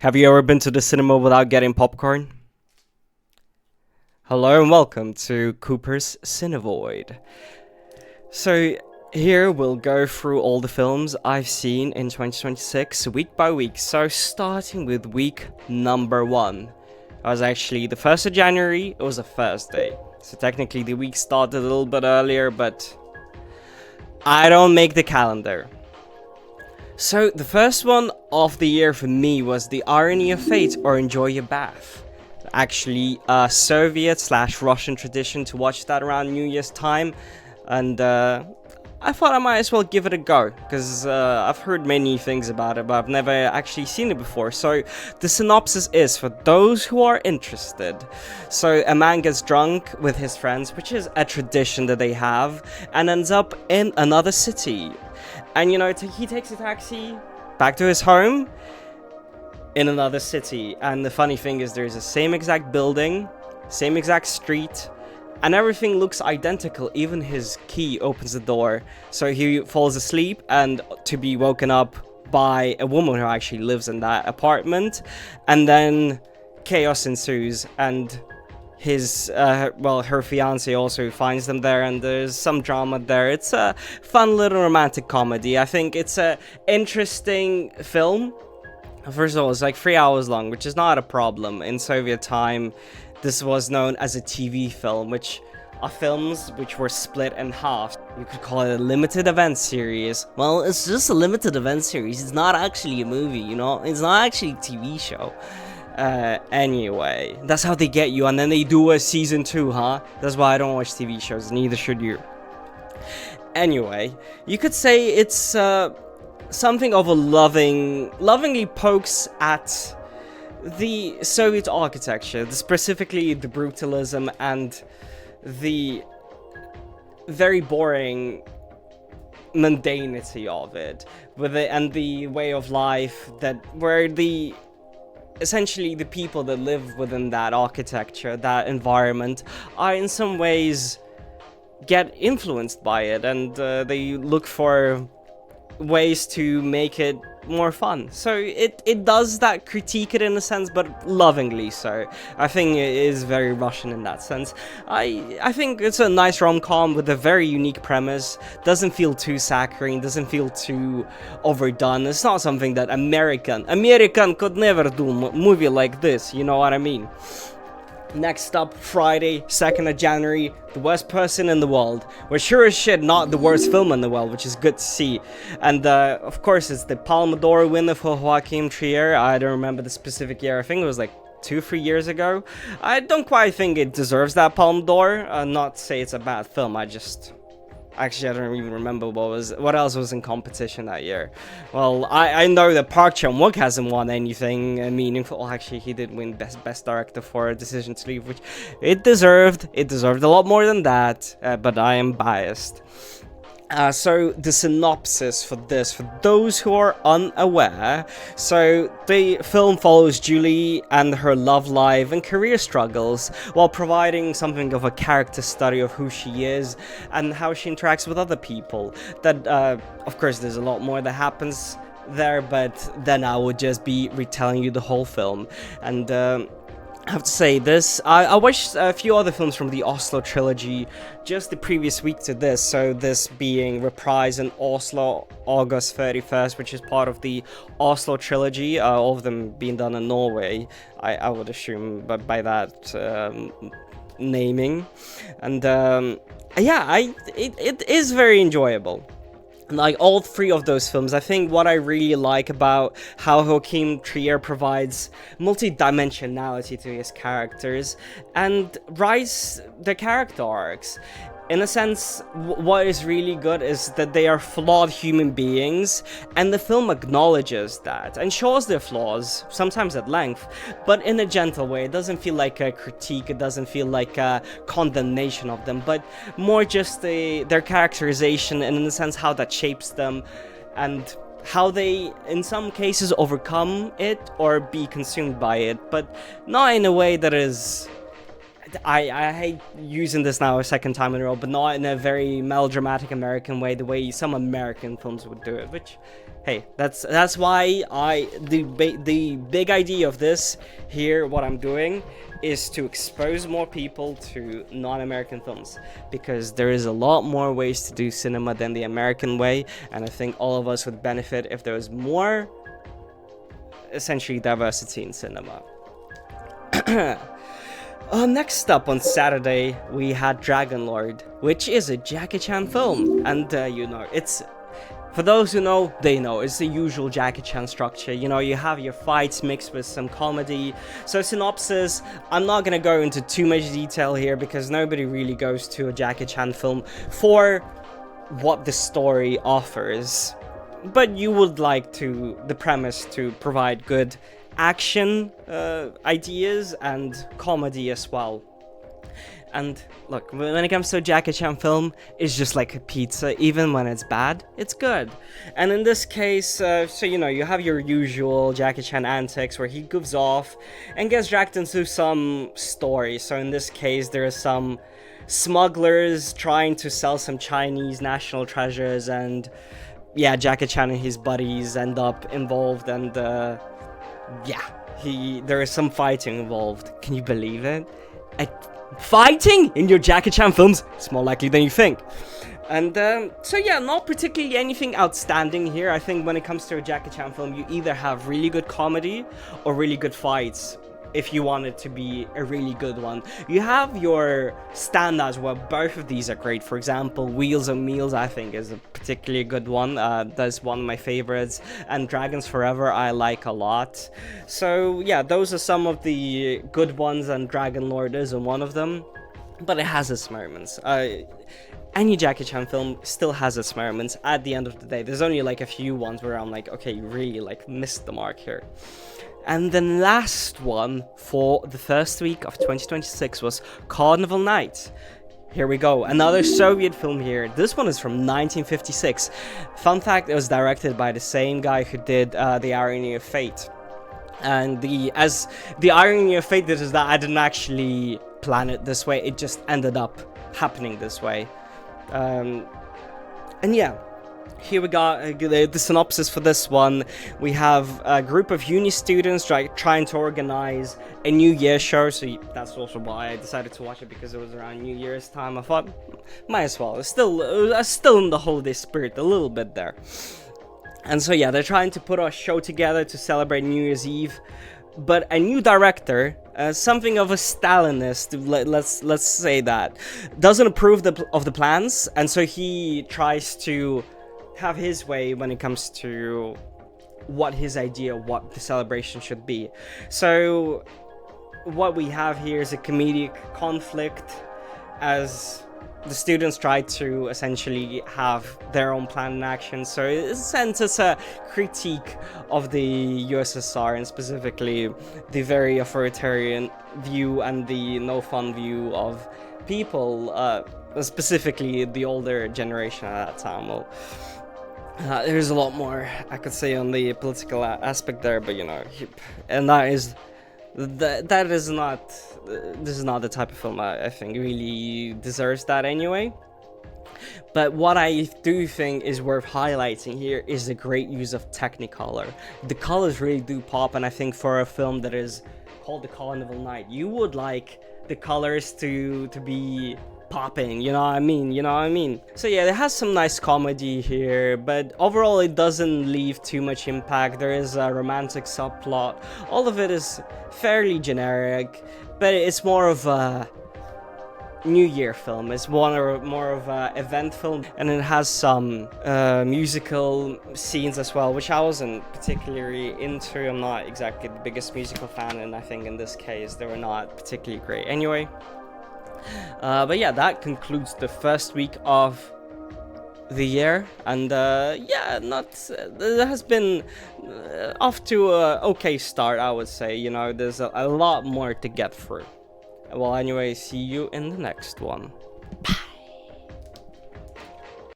Have you ever been to the cinema without getting popcorn? Hello and welcome to Cooper's Cinevoid. So here we'll go through all the films I've seen in 2026 week by week. So starting with week number 1. That was actually the 1st of January, it was a Thursday. So technically the week started a little bit earlier, but I don't make the calendar. So the first one of the year for me was The Irony of Fate or Enjoy Your Bath. Actually a Soviet/Russian tradition to watch that around New Year's time, and I thought I might as well give it a go, because I've heard many things about it, but I've never actually seen it before. So the synopsis is, for those who are interested, so a man gets drunk with his friends, which is a tradition that they have, and ends up in another city. And you know, he takes a taxi back to his home in another city. And the funny thing is, there's the same exact building, same exact street, and everything looks identical. Even his key opens the door. So he falls asleep and to be woken up by a woman who actually lives in that apartment. And then chaos ensues, and her fiance also finds them there, and there's some drama there. It's a fun little romantic comedy. I think it's a interesting film. First of all, it's like 3 hours long, which is not a problem. In Soviet time, this was known as a TV film, which are films which were split in half. You could call it a limited event series. Well, it's just a limited event series. It's not actually a movie, you know? It's not actually a TV show. Anyway, that's how they get you, and then they do a season 2, huh? That's why I don't watch TV shows, neither should you. Anyway, you could say it's something of a lovingly pokes at the Soviet architecture, specifically the brutalism and the very boring mundanity of it, and the way of life where essentially the people that live within that architecture, that environment, are in some ways get influenced by it, and they look for ways to make it more fun. So it does that, critique it in a sense, but lovingly so. I think it is very Russian in that sense. I think it's a nice rom-com with a very unique premise. Doesn't feel too saccharine, doesn't feel too overdone. It's not something that American could never do a movie like this, you know what I mean? Next up, Friday, 2nd of January, The Worst Person in the World. We're sure as shit not the worst film in the world, which is good to see. And of course, it's the Palme d'Or winner for Joachim Trier. I don't remember the specific year. I think it was like 2-3 years ago. I don't quite think it deserves that Palme d'Or. Not to say it's a bad film. Actually, I don't even remember what else was in competition that year. Well, I know that Park Chan-wook hasn't won anything meaningful. Well, actually, he did win Best Director for A Decision to Leave, which it deserved. It deserved a lot more than that, but I am biased. So the synopsis for this, for those who are unaware, so the film follows Julie and her love life and career struggles while providing something of a character study of who she is and how she interacts with other people. That, of course, there's a lot more that happens there, but then I would just be retelling you the whole film. And I have to say this, I watched a few other films from the Oslo trilogy just the previous week to this, so this being Reprise in Oslo August 31st, which is part of the Oslo trilogy, all of them being done in Norway, I would assume, but by that naming. And yeah, it is very enjoyable. Like all 3 of those films, I think what I really like about how Joachim Trier provides multi-dimensionality to his characters and writes the character arcs. In a sense, what is really good is that they are flawed human beings, and the film acknowledges that and shows their flaws, sometimes at length, but in a gentle way. It doesn't feel like a critique, it doesn't feel like a condemnation of them, but more just their characterization, and in a sense how that shapes them, and how they, in some cases, overcome it or be consumed by it, but not in a way that is... I hate using this now a second time in a row, but not in a very melodramatic American way, the way some American films would do it, which hey, that's why the big idea of this here, what I'm doing, is to expose more people to non-American films, because there is a lot more ways to do cinema than the American way, and I think all of us would benefit if there was more, essentially, diversity in cinema. Next up on Saturday, we had Dragon Lord, which is a Jackie Chan film, and it's, for those who know, they know, it's the usual Jackie Chan structure. You have your fights mixed with some comedy. So synopsis, I'm not gonna go into too much detail here because nobody really goes to a Jackie Chan film for what the story offers. But you would like the premise to provide good action ideas and comedy as well. And look, when it comes to a Jackie Chan film, it's just like a pizza. Even when it's bad, it's good. And in this case, you have your usual Jackie Chan antics where he goes off and gets dragged into some story. So in this case, there are some smugglers trying to sell some Chinese national treasures, and yeah, Jackie Chan and his buddies end up involved, and there is some fighting involved. Can you believe it? Fighting in your Jackie Chan films? It's more likely than you think. And not particularly anything outstanding here. I think when it comes to a Jackie Chan film, you either have really good comedy or really good fights. If you want it to be a really good one, you have your standouts where both of these are great. For example, Wheels on Meals, I think, is a particularly good one. That's one of my favorites, and Dragons Forever I like a lot. So yeah, those are some of the good ones, and Dragon Lord isn't one of them, but it has its moments. Any Jackie Chan film still has its moments. At the end of the day, there's only like a few ones where I'm like, okay, you really like missed the mark here. And the last one for the first week of 2026 was Carnival Night. Here we go, another Soviet film here. This one is from 1956. Fun fact, it was directed by the same guy who did The Irony of Fate. And the irony of fate is that I didn't actually plan it this way, it just ended up happening this way. And yeah, here we got the synopsis for this one. We have a group of uni students trying to organize a New Year show, so that's also why I decided to watch it, because it was around New Year's time. I thought, might as well. It's still in the holiday spirit a little bit there. And so yeah, they're trying to put a show together to celebrate New Year's Eve, but a new director, something of a Stalinist, let's say that, doesn't approve of the plans, and so he tries to have his way when it comes to what the celebration should be. So what we have here is a comedic conflict as the students try to essentially have their own plan in action. So in a sense, it's a critique of the USSR, and specifically the very authoritarian view and the no fun view of people, specifically the older generation at that time. Well, there's a lot more I could say on the political aspect there, but and this is not the type of film I think really deserves that anyway. But what I do think is worth highlighting here is the great use of Technicolor. The colors really do pop, and I think for a film that is called The Carnival Night, you would like the colors to be popping, you know what I mean? So yeah, it has some nice comedy here, but overall it doesn't leave too much impact. There is a romantic subplot. All of it is fairly generic, but it's more of a New Year film. It's more of a event film, and it has some musical scenes as well, which I wasn't particularly into. I'm not exactly the biggest musical fan, and I think in this case they were not particularly great anyway. But yeah, that concludes the first week of the year, and it has been off to a okay start, I would say. There's a lot more to get through. Well, anyway, see you in the next one.